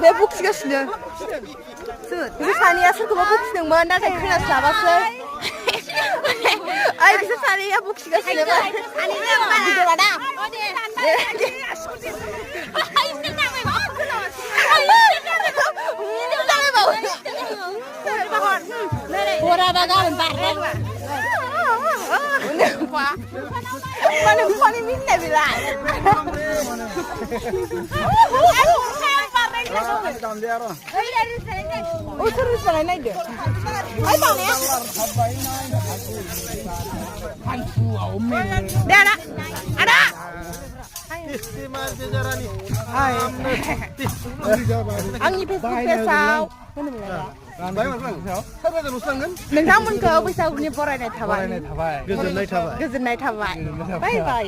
왜 복싱하시냐? 그 산이야 슬그마 복싱만 나 댓글에 잡았어. 아이 그 산이야 복싱하시냐? 산이야 이거 봐라. 어디 산이야. 아이 세상에 봐. 돌아봐가면 말해. 오늘 봐. 오빠는 폰이 믿네 빌라. Oh terus sana naik deh. Ay bang ya. Ada. Ada. Ang ibig ko pesaw. नोंथांमोनखौ बैसागुनि बरायनाय थाबाय गोजोननाय थाबाय बाय बाय